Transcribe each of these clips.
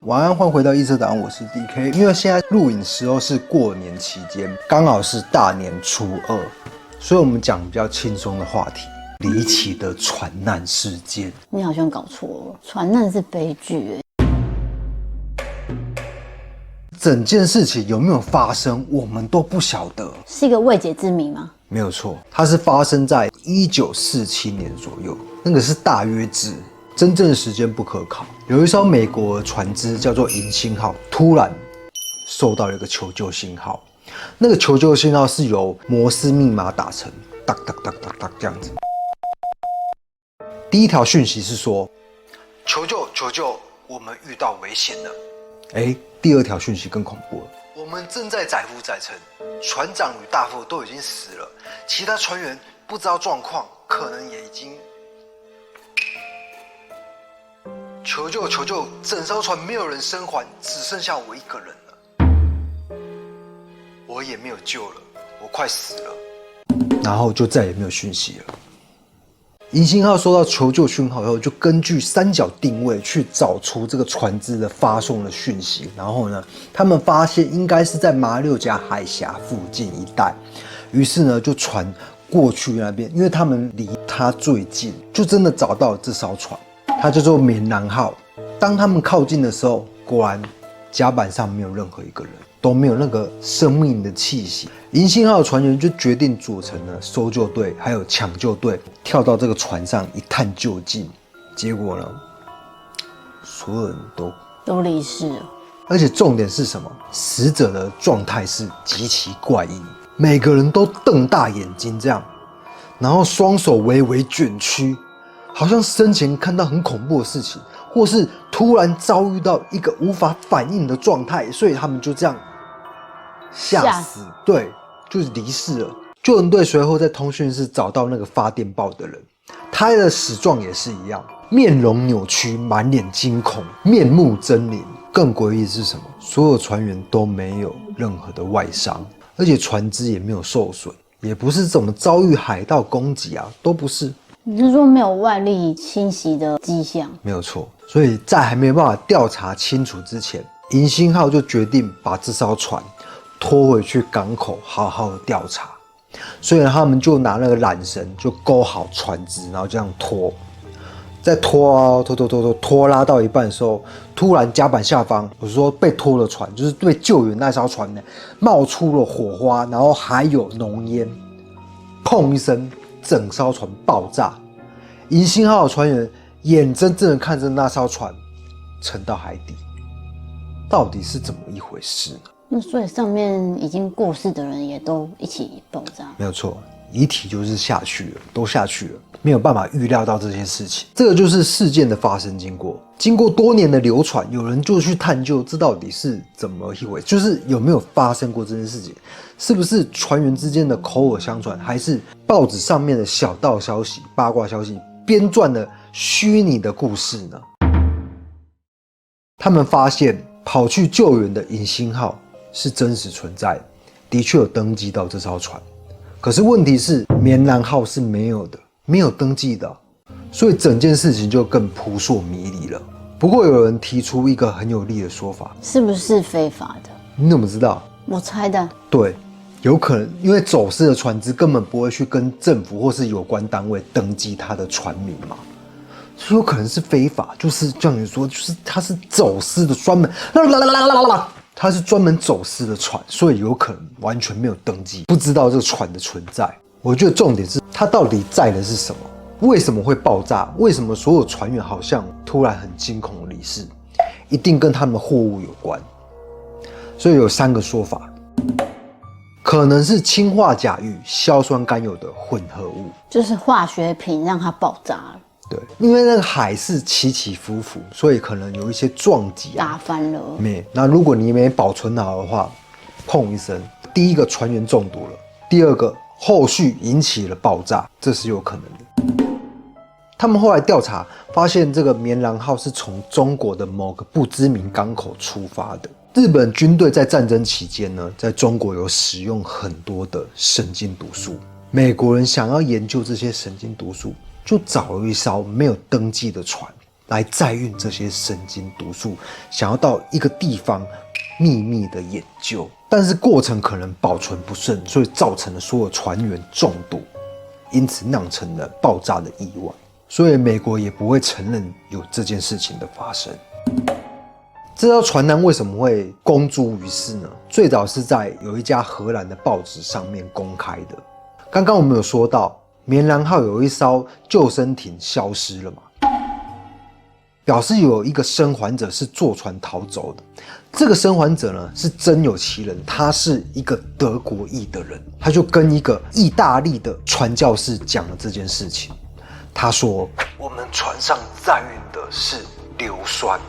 晚安，欢迎回到异色档案，我是 DK。因为现在录影时候是过年期间，刚好是大年初二，所以我们讲比较轻松的话题。离奇的船难事件。你好像搞错了，船难是悲剧。整件事情有没有发生，我们都不晓得。是一个未解之谜吗？没有错，它是发生在1947年左右，那个是大约制，真正的时间不可考。有一艘美国船只叫做银星号，突然收到了一个求救信号。那个求救信号是由摩斯密码打成哒哒哒哒哒这样子。第一条讯息是说：求救求救，我们遇到危险了。第二条讯息更恐怖了，我们正在载浮载沉，船长与大副都已经死了，其他船员不知道状况，可能也已经……求救求救，整艘船没有人生还，只剩下我一个人了，我也没有救了，我快死了。然后就再也没有讯息了。银星号收到求救讯号以后，就根据三角定位去找出这个船只的发送的讯息。然后呢，他们发现应该是在马六甲海峡附近一带，于是呢就船过去那边，因为他们离它最近，就真的找到了这艘船，它叫做棉兰号。当他们靠近的时候，果然甲板上没有任何一个人，都没有那个生命的气息。银星号的船员就决定组成了搜救队还有抢救队，跳到这个船上一探究竟。结果呢，所有人都离世了。而且重点是什么？死者的状态是极其怪异，每个人都瞪大眼睛这样，然后双手微微卷曲，好像生前看到很恐怖的事情，或是突然遭遇到一个无法反应的状态，所以他们就这样吓死，对，就是离世了。救援队随后在通讯室找到那个发电报的人，他的死状也是一样，面容扭曲，满脸惊恐，面目狰狞。更诡异的是什么？所有船员都没有任何的外伤，而且船只也没有受损，也不是怎么遭遇海盗攻击啊，都不是。你是说没有外力侵袭的迹象？没有错。所以在还没有办法调查清楚之前，银星号就决定把这艘船拖回去港口，好好的调查。所以他们就拿那个缆绳就勾好船只，然后这样拖，再拖拉到一半的时候，突然甲板下方，我说被拖的船，就是被救援那艘船呢，冒出了火花，然后还有浓烟，砰一声，整艘船爆炸。银星号的船员眼睁睁的看着那艘船沉到海底，到底是怎么一回事呢？那所以上面已经过世的人也都一起爆炸？没有错，遗体就是下去了，都下去了，没有办法预料到这些事情。这个就是事件的发生经过。经过多年的流传，有人就去探究这到底是怎么一回事，就是有没有发生过这件事情，是不是船员之间的口耳相传，还是报纸上面的小道消息、八卦消息编撰的虚拟的故事呢？他们发现跑去救援的银星号是真实存在的，的确有登记到这艘船。可是问题是，棉兰号是没有的，没有登记的，所以整件事情就更扑朔迷离了。不过有人提出一个很有力的说法，是不是非法的？你怎么知道？我猜的。对，有可能，因为走私的船只根本不会去跟政府或是有关单位登记他的船名嘛，所以有可能是非法。就是这样说，就是他是走私的，专门他是专门走私的船，所以有可能完全没有登记，不知道这个船的存在。我觉得重点是他到底载的是什么？为什么会爆炸？为什么所有船员好像突然很惊恐的离世？一定跟他们的货物有关。所以有3个说法，可能是氢化钾与硝酸甘油的混合物，就是化学品让它爆炸了。对，因为那个海是起起伏伏，所以可能有一些撞击打翻了。那如果你没保存好的话，砰一声，第一个船员中毒了，第二个后续引起了爆炸，这是有可能的。他们后来调查发现，这个棉兰号是从中国的某个不知名港口出发的。日本军队在战争期间呢，在中国有使用很多的神经毒素。美国人想要研究这些神经毒素，就找了一艘没有登记的船，来载运这些神经毒素，想要到一个地方秘密的研究，但是过程可能保存不慎，所以造成了所有船员中毒，因此酿成了爆炸的意外。所以美国也不会承认有这件事情的发生。这艘船难为什么会公诸于世呢？最早是在有一家荷兰的报纸上面公开的。刚刚我们有说到，棉兰号有一艘救生艇消失了嘛，表示有一个生还者是坐船逃走的。这个生还者呢是真有其人，他是一个德国裔的人，他就跟一个意大利的传教士讲了这件事情。他说：“我们船上载运的是硫酸，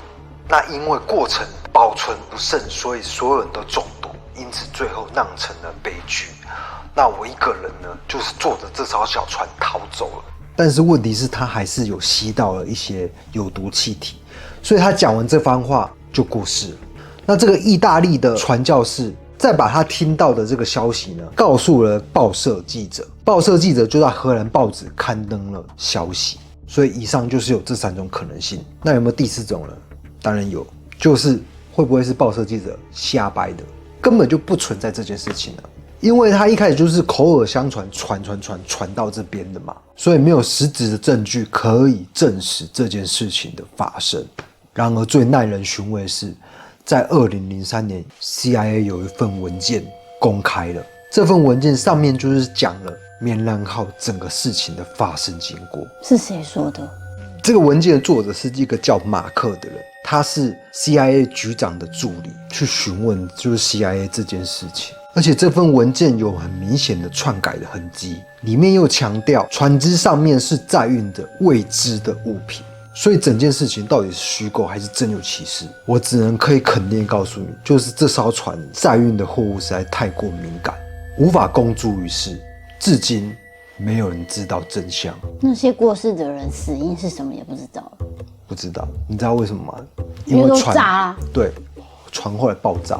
那因为过程保存不慎，所以所有人都中毒，因此最后酿成了悲剧。那我一个人呢，就是坐着这艘小船逃走了。但是问题是，他还是有吸到了一些有毒气体，所以他讲完这番话就过世了。那这个意大利的传教士再把他听到的这个消息呢，告诉了报社记者，报社记者就在荷兰报纸刊登了消息。所以以上就是有这3种可能性。那有没有第4种呢？当然有，就是会不会是报社记者瞎掰的，根本就不存在这件事情了。因为他一开始就是口耳相传，传到这边的嘛，所以没有实质的证据可以证实这件事情的发生。然而最耐人寻味的是，在2003年 CIA 有一份文件公开了，这份文件上面就是讲了棉兰号整个事情的发生经过。是谁说的？这个文件的作者是一个叫马克的人，他是 CIA 局长的助理，去询问就是 CIA 这件事情。而且这份文件有很明显的篡改的痕迹，里面又强调船只上面是载运的未知的物品，所以整件事情到底是虚构还是真有其事，我只能可以肯定告诉你，就是这艘船载运的货物实在太过敏感，无法公诸于世，至今没有人知道真相。那些过世的人死因是什么也不知道。不知道，你知道为什么吗？因为都炸啦。对，船后来爆炸，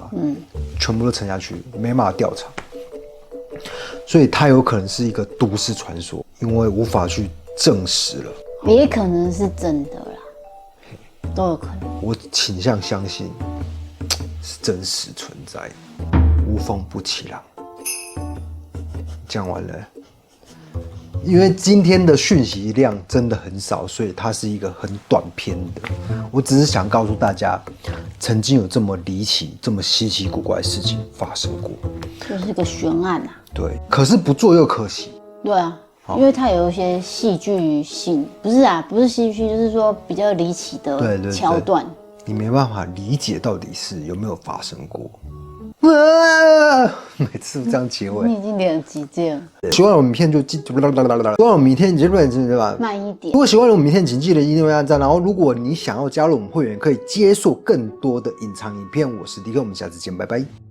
全部都沉下去，没办法调查，所以它有可能是一个都市传说，因为无法去证实了。也可能是真的啦，都有可能。我倾向相信是真实存在的，无风不起浪。讲完了。因为今天的讯息量真的很少，所以它是一个很短篇的。我只是想告诉大家，曾经有这么离奇、这么稀奇古怪的事情发生过，就是个悬案啊。对，可是不做又可惜。对啊，因为它有一些戏剧性，不是戏剧，就是说比较离奇的桥段，你没办法理解到底是有没有发生过。每次这样结尾，你已经连了几届了。喜欢我们影片就记，喜欢我们影片对吧？慢一点。如果喜欢我们影片，请记得一定要按赞。然后，如果你想要加入我们会员，可以接受更多的隐藏影片。我是迪克，我们下次见，拜拜。